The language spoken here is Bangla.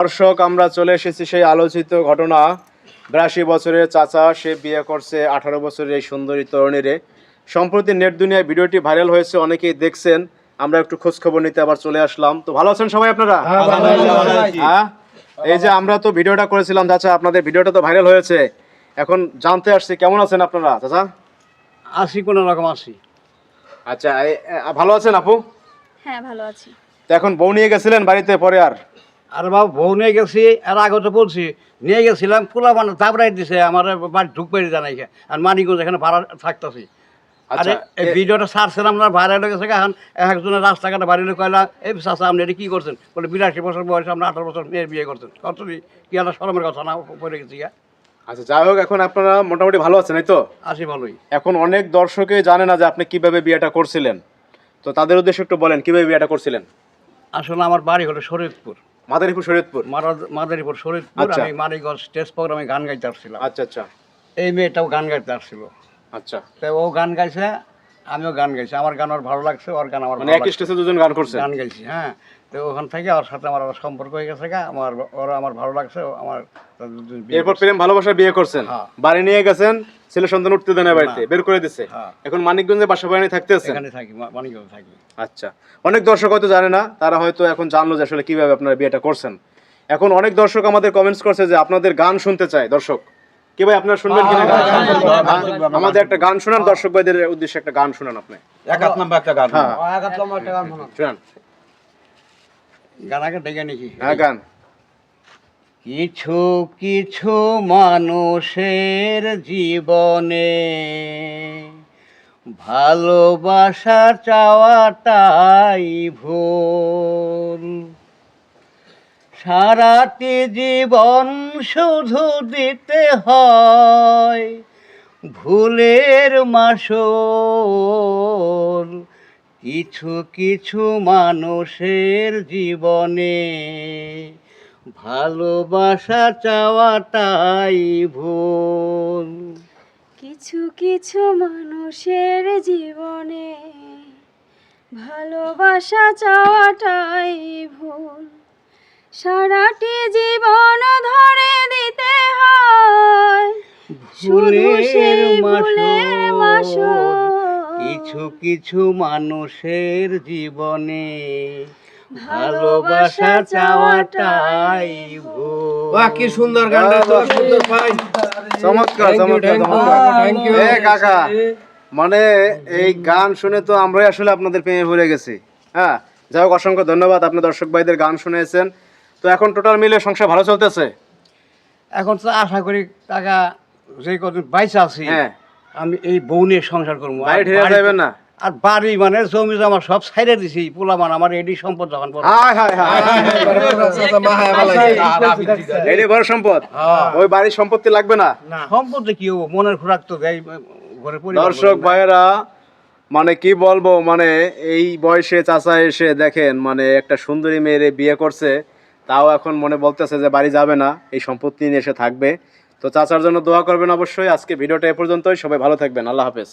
দর্শক, আমরা চলে এসেছি সেই আলোচিত ঘটনা। 82 বছরের চাচা, সে বিয়ে করছে 18 বছরের এই সুন্দরী তরুণীরে। সম্প্রতি নেট দুনিয়ায় ভিডিওটি ভাইরাল হয়েছে, অনেকেই দেখছেন। আমরা একটু খোঁজ খবর নিতে আবার চলে আসলাম। তো ভালো আছেন সবাই আপনারা? হ্যাঁ, এই যে আমরা তো ভিডিওটা করেছিলাম চাচা, আপনাদের ভিডিওটা তো ভাইরাল হয়েছে। এখন জানতে আসছি কেমন আছেন আপনারা চাচা? আসি কোনো রকম আসি। আচ্ছা, ভালো আছেন আপু? হ্যাঁ, ভালো আছি। তো এখন বউ নিয়ে গেছিলেন বাড়িতে, পরে আর বাবু বউ নিয়ে গেছি, আর আগে তো বলছি নিয়ে গেছিলাম, পোলা মানে তারপরাই দিছে আমার বাড়ি ঢুকবাড়ি জানাই আর মানিকগঞ্জ এখানে ভাড়া থাকতেছি। আরে এই ভিডিওটা ছাড়ছিলাম না, ভাইরাল হয়ে গেছে। এখন একজনের রাস্তাঘাটে বাড়িতে কয়লা, এই চাচা আপনি এটা কী করছেন? বলে 82 বছর বয়স, আপনি 18 বছর মেয়ের বিয়ে করছেন। কতটি কি একটা শরমের কথা না পড়ে গেছি। আচ্ছা, যাই হোক, এখন আপনারা মোটামুটি ভালো আছেন, এই তো? আসি ভালোই। এখন অনেক দর্শকই জানে না যে আপনি কিভাবে বিয়েটা করছিলেন, তো তাদের উদ্দেশ্যে একটু বলেন কিভাবে বিয়েটা করছিলেন। আসলে আমার বাড়ি হলো শরীয়তপুর, মাদারীপুর শরীয়তপুর। মাদারীপুর শরীয়তপুর। আচ্ছা। আমি মানিকগঞ্জ স্টেজ প্রোগ্রামে গান গাইতে আসছিলাম। আচ্ছা আচ্ছা এই মেয়েটাও গান গাইতে আসছিল। আচ্ছা, তো ও গান গাইছে, আমিও গান গাইছি। আমার গান ওর ভালো লাগছে, ওর গান আমার মানে ভালো এক লাগছে। স্টেজে দুজন গান করছেন? গান গাইছি, হ্যাঁ। তো ওখান থেকে ওর সাথে আমার আবার সম্পর্ক হয়ে গেছে, ওরা আমার ভালো লাগছে, আমার এরপর প্রেম ভালোবাসা বিয়ে করছেন। হ্যাঁ। বাড়ি নিয়ে গেছেন, ছেলে সন্তান উঠতে দেন না, বাড়িতে বের করে দিছে। হ্যাঁ। এখন মানিকগঞ্জে বাসা বাড়ি থাকতে আছেন? এখানে থাকি, মানিকগঞ্জে থাকি। আচ্ছা, অনেক দর্শক হয়তো জানে না, তারা হয়তো এখন জানলো যে আসলে কিভাবে আপনারা বিয়েটা করছেন। এখন অনেক দর্শক আমাদের কমেন্টস করছে যে আপনাদের গান শুনতে চায়। দর্শক কি ভাই, আপনারা শুনবেন কিনা গান? আমাদের একটা গান শোনান, দর্শক ভাইদের উদ্দেশ্যে একটা গান শোনান আপনি। একাত নাম্বার একটা গান। হ্যাঁ, শোনান। গান আগে ডেকে নাকি? হ্যাঁ, গান। কিছু কিছু মানুষের জীবনে ভালোবাসা চাওয়াটাই ভুল। সারাটি জীবন শুধু দিতে হয় ভুলের মাসুল। কিছু কিছু মানুষের জীবনে ভালোবাসা চাওয়াটাই ভুল। কিছু কিছু মানুষের জীবনে ভালোবাসা চাওয়াটাই ভুল। সারাটি জীবন ধরে দিতে হয় শুধু সেই ভুলের মাসুল। কিছু কিছু মানুষের জীবনে ভালোবাসা চাওয়াটাই ভুল। বাহ, কি সুন্দর গানটা, তো সুন্দর ভাই। চমৎকার চমৎকার চমৎকার। এ কাকা, মানে এই গান শুনে তো আমরাই আসলে আপনাদের প্রেমে পড়ে গেছি। হ্যাঁ, যাই হোক, অসংখ্য ধন্যবাদ, আপনি দর্শক ভাইদের গান শুনেছেন। তো এখন টোটাল মিলে সংসার ভালো চলতেছে? এখন তো আশা করি টাকা যে কদিন বাইসা আছি, হ্যাঁ, আমি এই বউ নিয়ে সংসার করবো। বাড়ি ঠেলে যাবেন না? আর বাড়ি মানে জমি জমা সব ছাইড়ে দিছি, পোলা মান আমার এডি সম্পদ যখন বড়। হায় হায় হায়, এই বড় সম্পদ। ওই বাড়ির সম্পত্তি লাগবে না? সম্পদে কি হবো, মনের খোরাক তো দেয় ঘরে পরিবার। দর্শক ভাইয়েরা, মানে কি বলবো, মানে এই বয়সে চাচা এসে দেখেন মানে একটা সুন্দরী মেয়েরে বিয়ে করছে, তাও এখন মনে বলতেছে যে বাড়ি যাবে না, এই সম্পত্তি নিয়ে এসে থাকবে। তো চাচার জন্য দোয়া করবেন অবশ্যই। আজকে ভিডিওটা এ পর্যন্তই, সবাই ভালো থাকবেন, আল্লাহ হাফেজ।